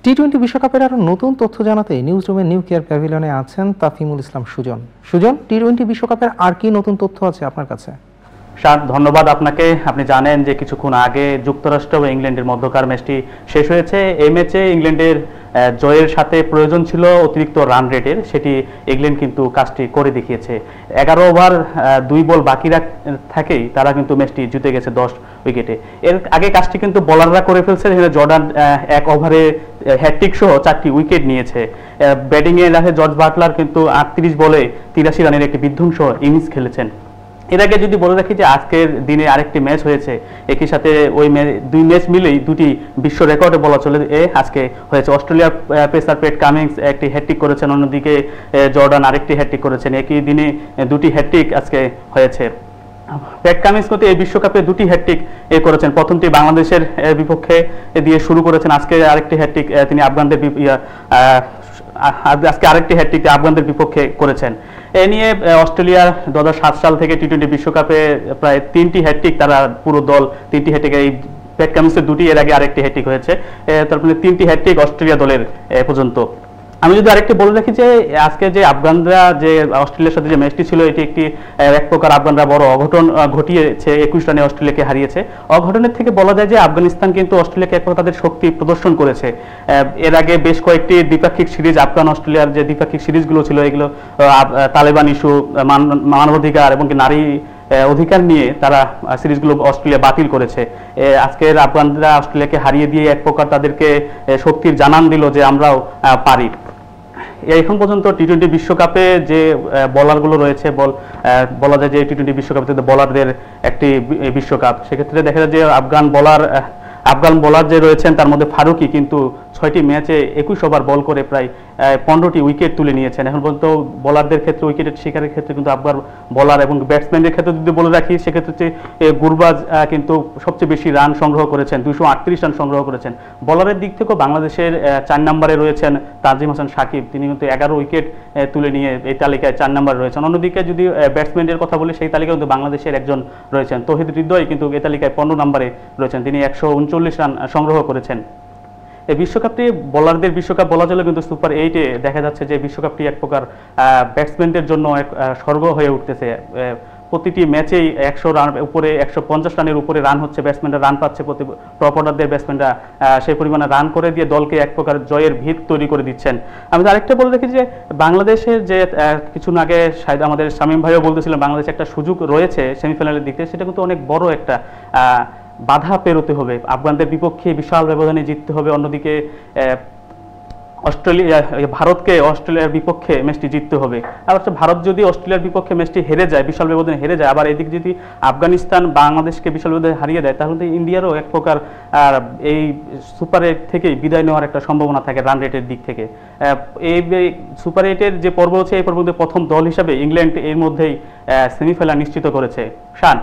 টি-20 বিশ্বকাপের আরো নতুন তথ্য জানাতে নিউজরুমের নিউ কেয়ার প্যাভিলিয়নে আছেন তাফিমুল ইসলাম সুজন। সুজন, টি-20 বিশ্বকাপের আর কি নতুন তথ্য আছে আপনার কাছে? স্যার, ধন্যবাদ আপনাকে। আপনি জানেন যে কিছুক্ষণ আগে যুক্তরাষ্ট্র ও ইংল্যান্ডের মধ্যকার ম্যাচটি শেষ হয়েছে। এই ম্যাচে ইংল্যান্ডের জয়ের সাথে প্রয়োজন ছিল অতিরিক্ত রান রেটের, সেটি ইংল্যান্ড কিন্তু কাজটি করে দেখিয়েছে। 11 ওভার 2 বল বাকি থাকেই তারা কিন্তু ম্যাচটি জিতে গেছে 10 উইকেটে। এর আগে কাজটি কিন্তু বোলাররা করে ফেলছে। জর্ডান 1 ওভারে হ্যাটট্রিক সহ 4টি উইকেট নিয়েছে। ব্যাটিংয়ে রাখে জর্জ বাটলার কিন্তু 38 বলে 83 রানের একটি বিধ্বংসী ইনিংস খেলেছেন। এর আগে যদি বলে রাখি যে আজকের দিনে আরেকটি ম্যাচ হয়েছে, একই সাথে ওই দুই ম্যাচ মিলেই দুটি বিশ্ব রেকর্ডে বলা চলে আজকে হয়েছে। অস্ট্রেলিয়ার পেসার প্যাট কামিন্স একটি হ্যাটট্রিক করেছেন, অন্যদিকে জর্ডান আরেকটি হ্যাটট্রিক করেছেন। একই দিনে দুটি হ্যাটট্রিক আজকে হয়েছে। প্যাট কামিন্স কিন্তু এই বিশ্বকাপে দুটি হ্যাটট্রিক করেছেন। প্রথমটি বাংলাদেশের বিপক্ষে দিয়ে শুরু করেছেন, আজকে আরেকটি হ্যাটট্রিক তিনি আফগানদের আজকে আরেকটি হ্যাটট্রিক আফগানদের বিপক্ষে করেছেন। এ নিয়ে অস্ট্রেলিয়ার 2007 সাল থেকে টি-20 বিশ্বকাপে প্রায় 3টি হ্যাটট্রিক, তারা পুরো দল 3টি হ্যাটট্রিক, এই প্যাট কামিন্সের দুটি, এর আগে আরেকটি হ্যাটট্রিক হয়েছে। তারপরে 3টি হ্যাটট্রিক অস্ট্রেলিয়া দলের পর্যন্ত। আমি যদি আরেকটি বলে রাখি যে আজকে যে আফগানরা যে অস্ট্রেলিয়ার সাথে যে ম্যাচটি ছিল, এটি একটি এক প্রকার আফগানরা বড় অঘটন ঘটিয়েছে। 21 রানে অস্ট্রেলিয়াকে হারিয়েছে। অঘটনের থেকে বলা যায় যে আফগানিস্তান কিন্তু অস্ট্রেলিয়াকে এক প্রকার তাদের শক্তি প্রদর্শন করেছে। এর আগে বেশ কয়েকটি দ্বিপাক্ষিক সিরিজ, আফগান অস্ট্রেলিয়ার যে দ্বিপাক্ষিক সিরিজগুলো ছিল, এগুলো তালেবান ইস্যু, মানবাধিকার এবং নারী অধিকার নিয়ে তারা সিরিজগুলো অস্ট্রেলিয়া বাতিল করেছে। আজকের আফগানরা অস্ট্রেলিয়াকে হারিয়ে দিয়ে এক প্রকার তাদেরকে শক্তির জানান দিল যে আমরাও পারি। এখন পর্যন্ত টি-20 বিশ্বকাপে যে বলারগুলো রয়েছে, বলা যায় যে টি-20 বিশ্বকাপে বলারদের একটি বিশ্বকাপ। সেক্ষেত্রে দেখা যায় যে আফগান বলার যে রয়েছেন তার মধ্যে ফারুকি কিন্তু 6টি ম্যাচে 21 ওভার বল করে প্রায় 15টি উইকেট তুলে নিয়েছেন। এখন পর্যন্ত বলারদের ক্ষেত্রে উইকেটের শিকারের ক্ষেত্রে কিন্তু আফগান বলার এবং ব্যাটসম্যানদের ক্ষেত্রে যদি বলে রাখি, সেক্ষেত্রে হচ্ছে গুরবাজ কিন্তু সবচেয়ে বেশি রান সংগ্রহ করেছেন, 238 রান সংগ্রহ করেছেন। বলারের দিক থেকেও বাংলাদেশের 4 নম্বরে রয়েছেন তানজিম হাসান সাকিব, তিনি কিন্তু 11 উইকেট তুলে নিয়ে এই তালিকায় 4 নম্বরে রয়েছেন। অন্যদিকে যদি ব্যাটসম্যানদের কথা বলি, সেই তালিকায় কিন্তু বাংলাদেশের একজন রয়েছেন, তৌহিদ হৃদয়, কিন্তু এই তালিকায় 15 নম্বরে রয়েছেন, তিনি 139 রান সংগ্রহ করেছেন। এই বিশ্বকাপটি বলারদের বিশ্বকাপ বলা চলে, কিন্তু সুপার 8-এ দেখা যাচ্ছে যে বিশ্বকাপটি এক প্রকার ব্যাটসম্যানদের জন্য এক স্বর্গ হয়ে উঠতেছে। প্রতিটি ম্যাচেই 100 রান উপরে, 150 রানের উপরে রান হচ্ছে, ব্যাটসম্যানরা রান পাচ্ছে, টপ অর্ডারদের ব্যাটসম্যানরা সেই পরিমাণে রান করে দিয়ে দলকে এক প্রকার জয়ের ভিত তৈরি করে দিচ্ছেন। আমি আরেকটা বলে রাখি যে বাংলাদেশের যে কিছুদিন আগে আমাদের শামীম ভাইও বলতেছিলেন বাংলাদেশে একটা সুযোগ রয়েছে সেমিফাইনালের দিক থেকে, সেটা কিন্তু অনেক বড় একটা বাধা পেরোতে হবে। আফগানদের বিপক্ষে বিশাল ব্যবধানে জিততে হবে। অন্যদিকে ভারতকে অস্ট্রেলিয়ার বিপক্ষে ম্যাচটি জিততে হবে। আবার ভারত যদি অস্ট্রেলিয়ার বিপক্ষে ম্যাচটি হেরে যায়, বিশাল ব্যবধানে হেরে যায়, আবার এদিকে যদি আফগানিস্তান বাংলাদেশকে বিশাল ব্যবধানে হারিয়ে দেয়, তাহলে ইন্ডিয়ারও এক প্রকার এই সুপার 8 থেকেই বিদায় নেওয়ার একটা সম্ভাবনা থাকে রান রেটের দিক থেকে। এই সুপার 8-এর যে পর্ব হচ্ছে, এই পর্বের প্রথম দল হিসাবে ইংল্যান্ড এর মধ্যেই সেমিফাইনাল নিশ্চিত করেছে। শান।